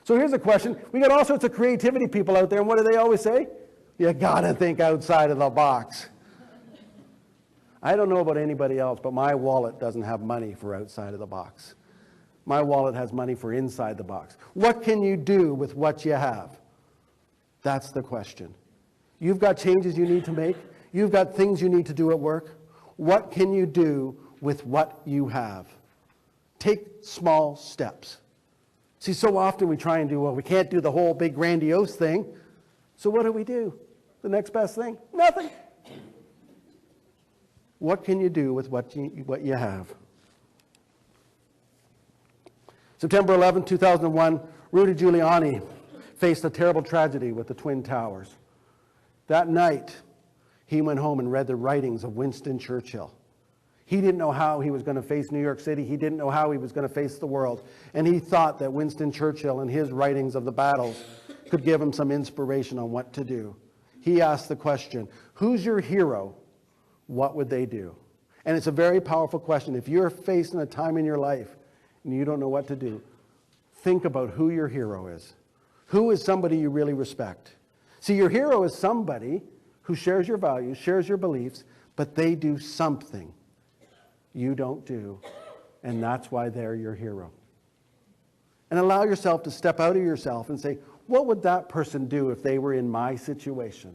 So here's a question. We got all sorts of creativity people out there, and what do they always say? You gotta think outside of the box. I don't know about anybody else, but my wallet doesn't have money for outside of the box. My wallet has money for inside the box. What can you do with what you have? That's the question. You've got changes you need to make. You've got things you need to do at work. What can you do with what you have? Take small steps. See, so often we try and do, well, we can't do the whole big grandiose thing. So what do? The next best thing? Nothing. What can you do with what you have? September 11, 2001, Rudy Giuliani faced a terrible tragedy with the Twin Towers. That night, he went home and read the writings of Winston Churchill. He didn't know how he was going to face New York City. He didn't know how he was going to face the world. And he thought that Winston Churchill and his writings of the battles could give him some inspiration on what to do. He asked the question, who's your hero? What would they do? And it's a very powerful question. If you're facing a time in your life and you don't know what to do, think about who your hero is. Who is somebody you really respect? See, your hero is somebody who shares your values, shares your beliefs, but they do something you don't do, and that's why they're your hero. And allow yourself to step out of yourself and say, what would that person do if they were in my situation?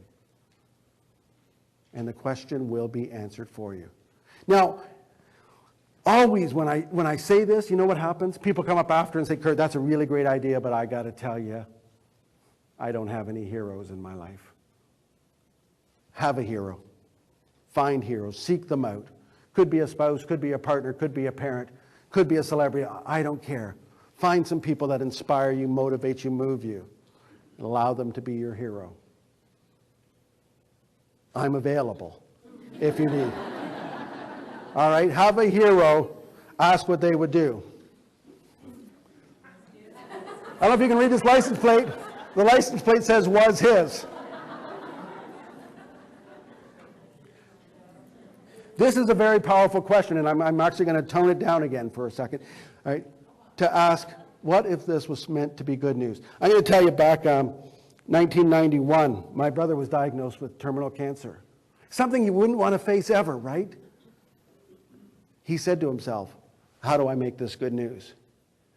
And the question will be answered for you. Now, always when I say this, you know what happens? People come up after and say, Curt, that's a really great idea, but I got to tell you, I don't have any heroes in my life. Have a hero. Find heroes. Seek them out. Could be a spouse, could be a partner, could be a parent, could be a celebrity. I don't care. Find some people that inspire you, motivate you, move you, and allow them to be your hero. I'm available if you need. All right, have a hero. Ask what they would do. I don't know if you can read this license plate. The license plate says was his. This is a very powerful question, and I'm actually going to tone it down again for a second. All right, to ask, what if this was meant to be good news? I'm going to tell you back 1991, my brother was diagnosed with terminal cancer. Something you wouldn't want to face ever, right? He said to himself, how do I make this good news?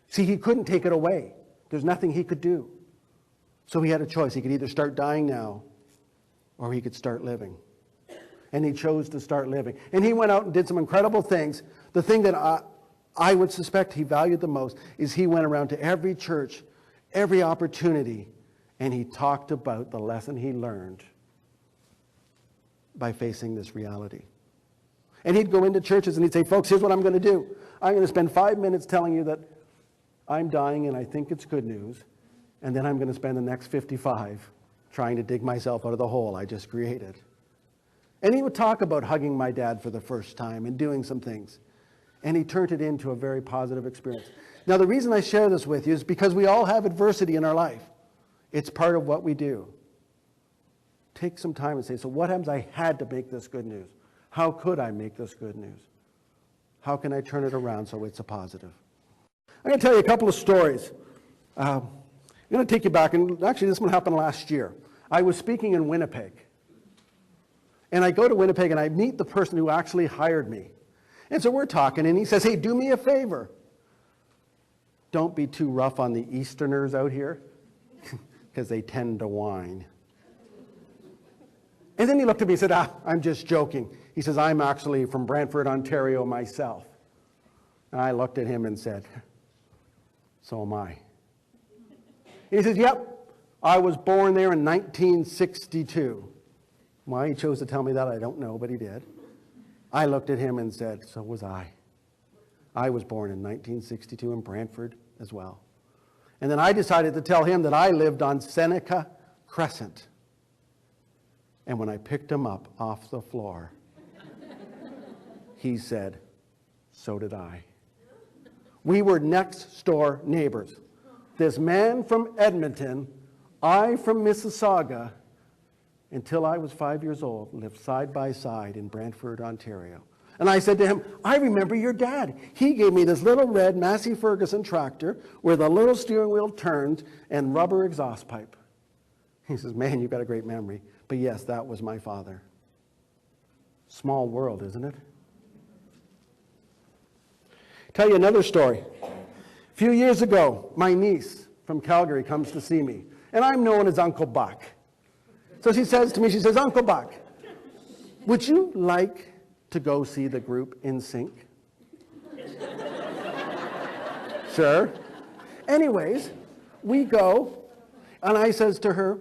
See, he couldn't take it away. There's nothing he could do. So he had a choice. He could either start dying now, or he could start living. And he chose to start living. And he went out and did some incredible things. The thing that I would suspect he valued the most is he went around to every church, every opportunity, and he talked about the lesson he learned by facing this reality. And he'd go into churches and he'd say, folks, here's what I'm going to do. I'm going to spend 5 minutes telling you that I'm dying and I think it's good news. And then I'm going to spend the next 55 trying to dig myself out of the hole I just created. And he would talk about hugging my dad for the first time and doing some things. And he turned it into a very positive experience. Now, the reason I share this with you is because we all have adversity in our life. It's part of what we do. Take some time and say, so what happens? I had to make this good news. How could I make this good news? How can I turn it around so it's a positive? I'm going to tell you a couple of stories. I'm going to take you back, and actually this one happened last year. I was speaking in Winnipeg. And I go to Winnipeg and I meet the person who actually hired me. And so we're talking and he says, hey, do me a favor. Don't be too rough on the Easterners out here because they tend to whine. And then he looked at me and said, I'm just joking. He says, I'm actually from Brantford, Ontario myself. And I looked at him and said, so am I. And he says, yep, I was born there in 1962. Why he chose to tell me that, I don't know, but he did. I looked at him and said, so was I. I was born in 1962 in Brantford as well. And then I decided to tell him that I lived on Seneca Crescent. And when I picked him up off the floor, he said, so did I. We were next door neighbors. This man from Edmonton, I from Mississauga, until I was 5 years old, lived side by side in Brantford, Ontario. And I said to him, I remember your dad. He gave me this little red Massey Ferguson tractor with a little steering wheel turned and rubber exhaust pipe. He says, man, you've got a great memory. But yes, that was my father. Small world, isn't it? Tell you another story. A few years ago, my niece from Calgary comes to see me, and I'm known as Uncle Buck. So she says to me, she says, Uncle Buck, would you like to go see the group NSYNC? Sure. Anyways, we go, and I says to her,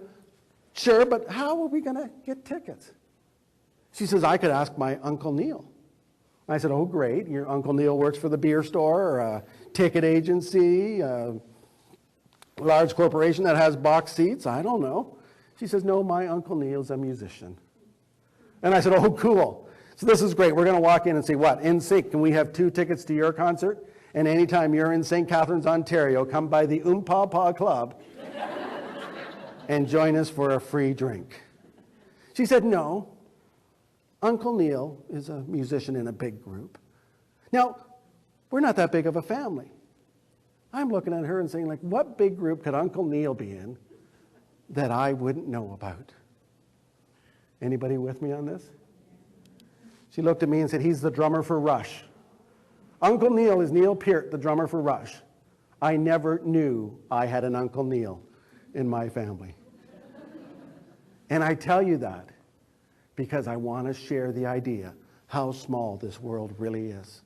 sure, but how are we going to get tickets? She says, I could ask my Uncle Neil. I said, oh, great. Your Uncle Neil works for the beer store or a ticket agency, a large corporation that has box seats. I don't know. She says, no, my Uncle Neil's a musician. And I said, oh, cool. So this is great. We're going to walk in and say, what, NSYNC, can we have 2 tickets to your concert? And anytime you're in St. Catharines, Ontario, come by the Pah Club and join us for a free drink. She said, no. Uncle Neil is a musician in a big group. Now, we're not that big of a family. I'm looking at her and saying, like, what big group could Uncle Neil be in that I wouldn't know about? Anybody with me on this? She looked at me and said, he's the drummer for Rush. Uncle Neil is Neil Peart, the drummer for Rush. I never knew I had an Uncle Neil in my family. And I tell you that because I want to share the idea how small this world really is.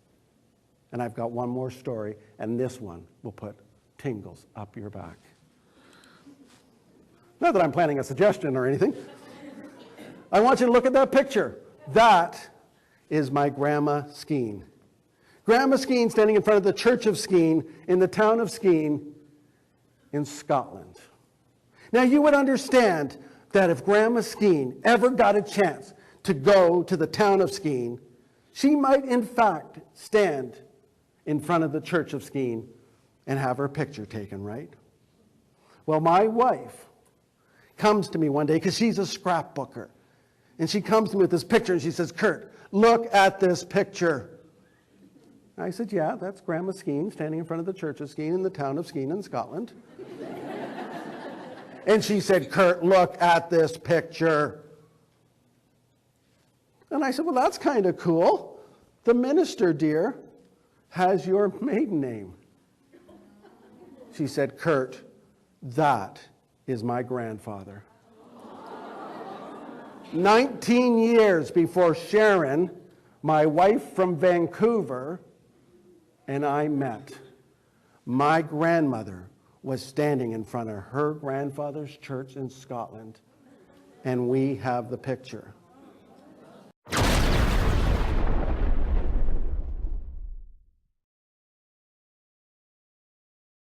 And I've got one more story, and this one will put tingles up your back. Not that I'm planning a suggestion or anything. I want you to look at that picture. That is my Grandma Skene. Grandma Skene standing in front of the Church of Skene in the town of Skene in Scotland. Now you would understand that if Grandma Skene ever got a chance to go to the town of Skene, she might in fact stand in front of the Church of Skene and have her picture taken, right? Well, my wife comes to me one day because she's a scrapbooker. And she comes to me with this picture and she says, Curt, look at this picture. I said, yeah, that's Grandma Skene standing in front of the Church of Skene in the town of Skene in Scotland. And she said, Curt, look at this picture. And I said, well, that's kind of cool. The minister, dear, has your maiden name. She said, Curt, that is my grandfather. 19 years before Sharon, my wife from Vancouver, and I met, my grandmother was standing in front of her grandfather's church in Scotland, and we have the picture.